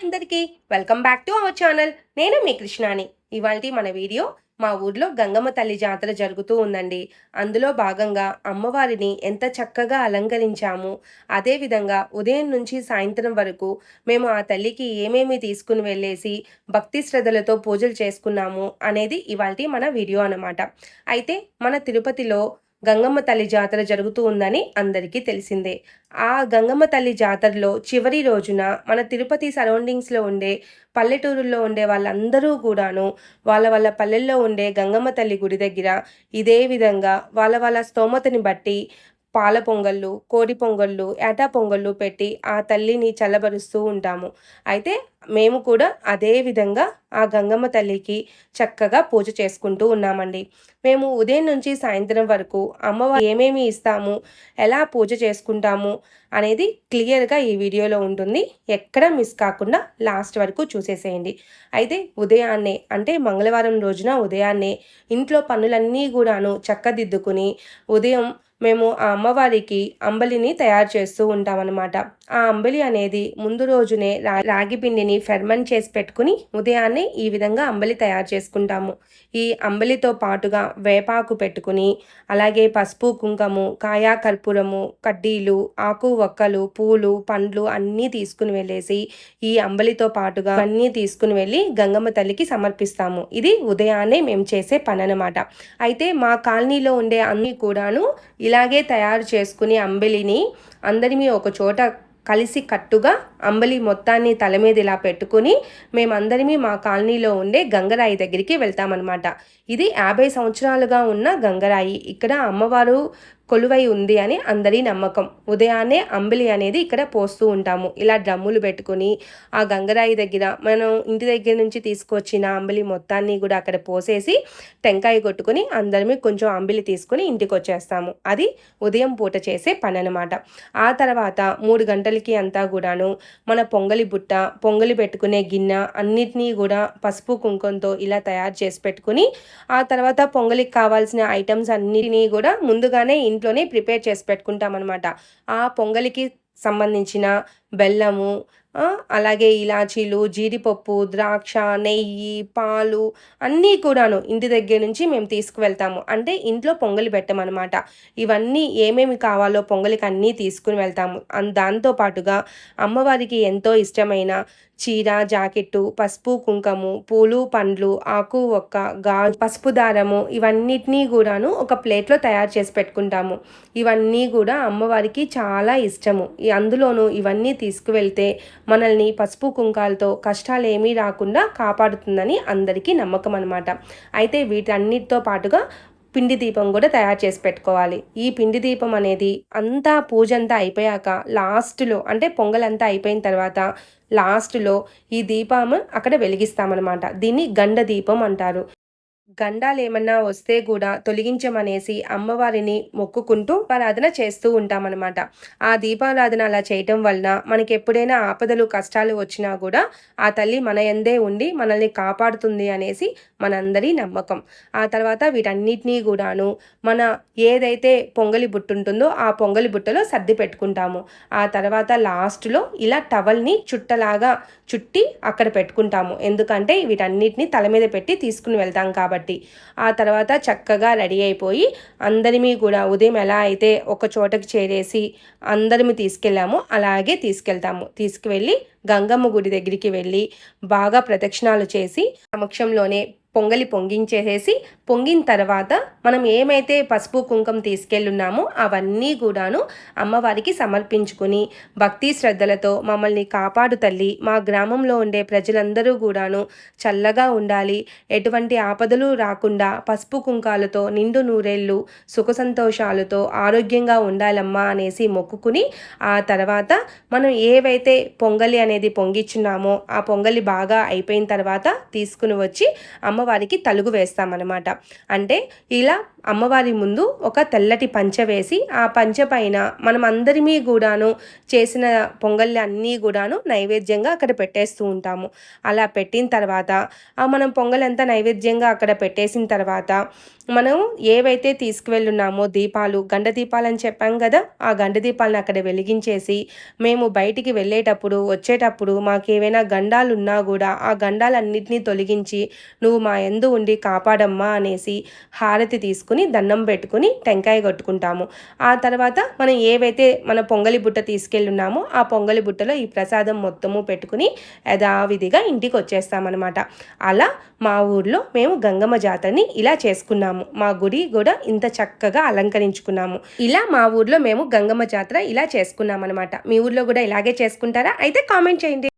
అందరికీ welcome back to our channel. నేను మీ కృష్ణాని. ఇవాల్టి మన వీడియో మా ఊర్లో గంగమ్మ తల్లి జాతర జరుగుతూ ఉందండి. అందులో భాగంగా అమ్మవారిని ఎంత చక్కగా అలంకరించాము. అదేవిధంగా ఉదయం నుంచి సాయంత్రం వరకు మేము ఆ తల్లికి ఏమేమి తీసుకుని వెళ్ళేసి భక్తి శ్రద్ధలతో పూజలు చేసుకున్నాము అనేది ఇవాల్టి మన వీడియో అన్నమాట. అయితే మన తిరుపతిలో గంగమ్మ తల్లి జాతర జరుగుతూ ఉందని అందరికీ తెలిసిందే. ఆ గంగమ్మ తల్లి జాతరలో చివరి రోజున మన తిరుపతి సరౌండింగ్స్లో ఉండే పల్లెటూరుల్లో ఉండే వాళ్ళందరూ కూడాను వాళ్ళ పల్లెల్లో ఉండే గంగమ్మ తల్లి గుడి దగ్గర ఇదే విధంగా వాళ్ళ స్తోమతని బట్టి పాల పొంగళ్ళు, కోడి పొంగళ్ళు, ఏటా పొంగళ్ళు పెట్టి ఆ తల్లిని చల్లబరుస్తూ ఉంటాము. అయితే మేము కూడా అదే విధంగా ఆ గంగమ్మ తల్లికి చక్కగా పూజ చేసుకుంటూ ఉన్నామండి. మేము ఉదయం నుంచి సాయంత్రం వరకు అమ్మవారు ఏమేమి ఇస్తాము, ఎలా పూజ చేసుకుంటాము అనేది క్లియర్గా ఈ వీడియోలో ఉంటుంది. ఎక్కడ మిస్ కాకుండా లాస్ట్ వరకు చూసేసేయండి. అయితే ఉదయాన్నే అంటే మంగళవారం రోజున ఉదయాన్నే ఇంట్లో పనులన్నీ కూడాను చక్కదిద్దుకుని ఉదయం మేము ఆ అమ్మవారికి అంబలిని తయారు చేస్తూ ఉంటామన్నమాట. ఆ అంబలి అనేది ముందు రోజునే రాగి పిండిని ఫెర్మెంట్ చేసి పెట్టుకుని ఉదయాన్నే ఈ విధంగా అంబలి తయారు చేసుకుంటాము. ఈ అంబలితో పాటుగా వేపాకు పెట్టుకుని అలాగే పసుపు కుంకుమ, కాయా కర్పూరము, కడ్డీలు, ఆకు వక్కలు, పూలు, పండ్లు అన్నీ తీసుకుని వెళ్ళేసి ఈ అంబలితో పాటుగా అన్నీ తీసుకుని వెళ్ళి గంగమ్మ తల్లికి సమర్పిస్తాము. ఇది ఉదయాన్నే మేము చేసే పని అన్నమాట. అయితే మా కాలనీలో ఉండే అన్నీ కూడాను ఇలాగే తయారు చేసుకుని అంబలిని అందరిమీ ఒక చోట కలిసి కట్టుగా అంబలి మొత్తాన్ని తల మీద ఇలా పెట్టుకుని మేమందరిమీ మా కాలనీలో ఉండే గంగరాయి దగ్గరికి వెళ్తామన్నమాట. ఇది 50 సంవత్సరాలుగా ఉన్న గంగరాయి. ఇక్కడ అమ్మవారు కొలువై ఉంది అని అందరి నమ్మకం. ఉదయాన్నే అంబలి అనేది ఇక్కడ పోస్తూ ఉంటాము. ఇలా డ్రమ్ములు పెట్టుకుని ఆ గంగరాయి దగ్గర మనం ఇంటి దగ్గర నుంచి తీసుకొచ్చిన అంబలి మొత్తాన్ని కూడా అక్కడ పోసేసి టెంకాయ కొట్టుకుని అందరిమీ కొంచెం అంబలి తీసుకుని ఇంటికి వచ్చేస్తాము. అది ఉదయం పూట చేసే పని అనమాట. ఆ తర్వాత 3 గంటలకి అంతా కూడాను మన పొంగలి బుట్ట, పొంగలి పెట్టుకునే గిన్నె అన్నిటినీ కూడా పసుపు కుంకుమతో ఇలా తయారు చేసి పెట్టుకుని ఆ తర్వాత పొంగలికి కావాల్సిన ఐటమ్స్ అన్నిటినీ కూడా ముందుగానే ఇంట్లోనే ప్రిపేర్ చేసి పెట్టుకుంటాం అనమాట. ఆ పొంగలికి సంబంధించిన బెల్లము, అలాగే ఇలాచీలు, జీడిపప్పు, ద్రాక్ష, నెయ్యి, పాలు అన్నీ కూడాను ఇంటి దగ్గర నుంచి మేము తీసుకువెళ్తాము. అంటే ఇంట్లో పొంగలి పెట్టమన్నమాట. ఇవన్నీ ఏమేమి కావాలో పొంగలికి అన్నీ తీసుకుని వెళ్తాము. దాంతో పాటుగా అమ్మవారికి ఎంతో ఇష్టమైన చీర, జాకెట్టు, పసుపు కుంకుమ, పూలు, పండ్లు, ఆకు ఒక్క, పసుపు దారము ఇవన్నిటినీ కూడాను ఒక ప్లేట్లో తయారు చేసి పెట్టుకుంటాము. ఇవన్నీ కూడా అమ్మవారికి చాలా ఇష్టము. అందులోనూ ఇవన్నీ తీసుకువెళ్తే మనల్ని పసుపు కుంకాలతో కష్టాలు ఏమీ రాకుండా కాపాడుతుందని అందరికీ నమ్మకం అనమాట. అయితే వీటన్నిటితో పాటుగా పిండి దీపం కూడా తయారు చేసి పెట్టుకోవాలి. ఈ పిండి దీపం అనేది అంతా పూజ అంతా అయిపోయాక లాస్ట్లో అంటే పొంగల్ అంతా అయిపోయిన తర్వాత లాస్ట్లో ఈ దీపం అక్కడ వెలిగిస్తామన్నమాట. దీన్ని గండ దీపం అంటారు. గండాలు ఏమన్నా వస్తే కూడా తొలగించమనేసి అమ్మవారిని మొక్కుకుంటూ ఆరాధన చేస్తూ ఉంటామన్నమాట. ఆ దీపారాధన అలా చేయటం వలన మనకి ఎప్పుడైనా ఆపదలు కష్టాలు వచ్చినా కూడా ఆ తల్లి మన యందే ఉండి మనల్ని కాపాడుతుంది అనేసి మనందరి నమ్మకం. ఆ తర్వాత వీటన్నిటినీ కూడాను మన ఏదైతే పొంగలి బుట్ట ఉంటుందో ఆ పొంగలి బుట్టలో సర్ది పెట్టుకుంటాము. ఆ తర్వాత లాస్ట్లో ఇలా టవల్ని చుట్టలాగా చుట్టి అక్కడ పెట్టుకుంటాము. ఎందుకంటే వీటన్నిటిని తల మీద పెట్టి తీసుకుని వెళ్తాం కాబట్టి. ఆ తర్వాత చక్కగా రెడీ అయిపోయి అందరిమీ కూడా ఉదయం ఎలా అయితే ఒక చోటకి చేరేసి అందరిమి తీసుకెళ్ళామో అలాగే తీసుకువెళ్ళి గంగమ్మ గుడి దగ్గరికి వెళ్ళి బాగా ప్రదక్షిణాలు చేసి సమక్షంలోనే పొంగలి పొంగించేసేసి పొంగిన తర్వాత మనం ఏమైతే పసుపు కుంకుమ తీసుకెళ్ళున్నామో అవన్నీ కూడాను అమ్మవారికి సమర్పించుకుని భక్తి శ్రద్ధలతో మమ్మల్ని కాపాడు తల్లి, మా గ్రామంలో ఉండే ప్రజలందరూ కూడాను చల్లగా ఉండాలి, ఎటువంటి ఆపదలు రాకుండా పసుపు కుంకాలతో నిండు నూరేళ్ళు సుఖ సంతోషాలతో ఆరోగ్యంగా ఉండాలమ్మా అనేసి మొక్కుకుని ఆ తర్వాత మనం ఏవైతే పొంగలి అనేది పొంగిచ్చున్నామో ఆ పొంగలి బాగా అయిపోయిన తర్వాత తీసుకుని వచ్చి అమ్మవారి అమ్మవారికి తలుగు వేస్తామన్నమాట. అంటే ఇలా అమ్మవారి ముందు ఒక తెల్లటి పంచె వేసి ఆ పంచె పైన మనం అందరిమీ కూడాను చేసిన పొంగళ్ళు అన్నీ కూడాను నైవేద్యంగా అక్కడ పెట్టేస్తూ ఉంటాము. అలా పెట్టిన తర్వాత మనం పొంగలంతా నైవేద్యంగా అక్కడ పెట్టేసిన తర్వాత మనం ఏవైతే తీసుకువెళ్ళున్నామో దీపాలు, గండ దీపాలని చెప్పాం కదా, ఆ గండ దీపాలను అక్కడ వెలిగించేసి మేము బయటికి వెళ్ళేటప్పుడు వచ్చేటప్పుడు మాకేవైనా గండాలు ఉన్నా కూడా ఆ గండాలన్నింటినీ తొలగించి నువ్వు మా యందు ఉండి కాపాడమ్మా అనేసి హారతి తీసుకుని దండం పెట్టుకుని టెంకాయ కొట్టుకుంటాము. ఆ తర్వాత మనం ఏవైతే మన పొంగలి బుట్ట తీసుకెళ్ళున్నామో ఆ పొంగలి బుట్టలో ఈ ప్రసాదం మొత్తము పెట్టుకుని యథావిధిగా ఇంటికి వచ్చేస్తామన్నమాట. అలా మా ఊర్లో మేము గంగమ్మ జాతరని ఇలా చేసుకున్నాము. మా గుడి కూడా ఇంత చక్కగా అలంకరించుకున్నాము. ఇలా మా ఊర్లో మేము గంగమ్మ జాతర ఇలా చేసుకున్నాం అనమాట. మీ ఊర్లో కూడా ఇలాగే చేసుకుంటారా? అయితే కామెంట్ చేయండి.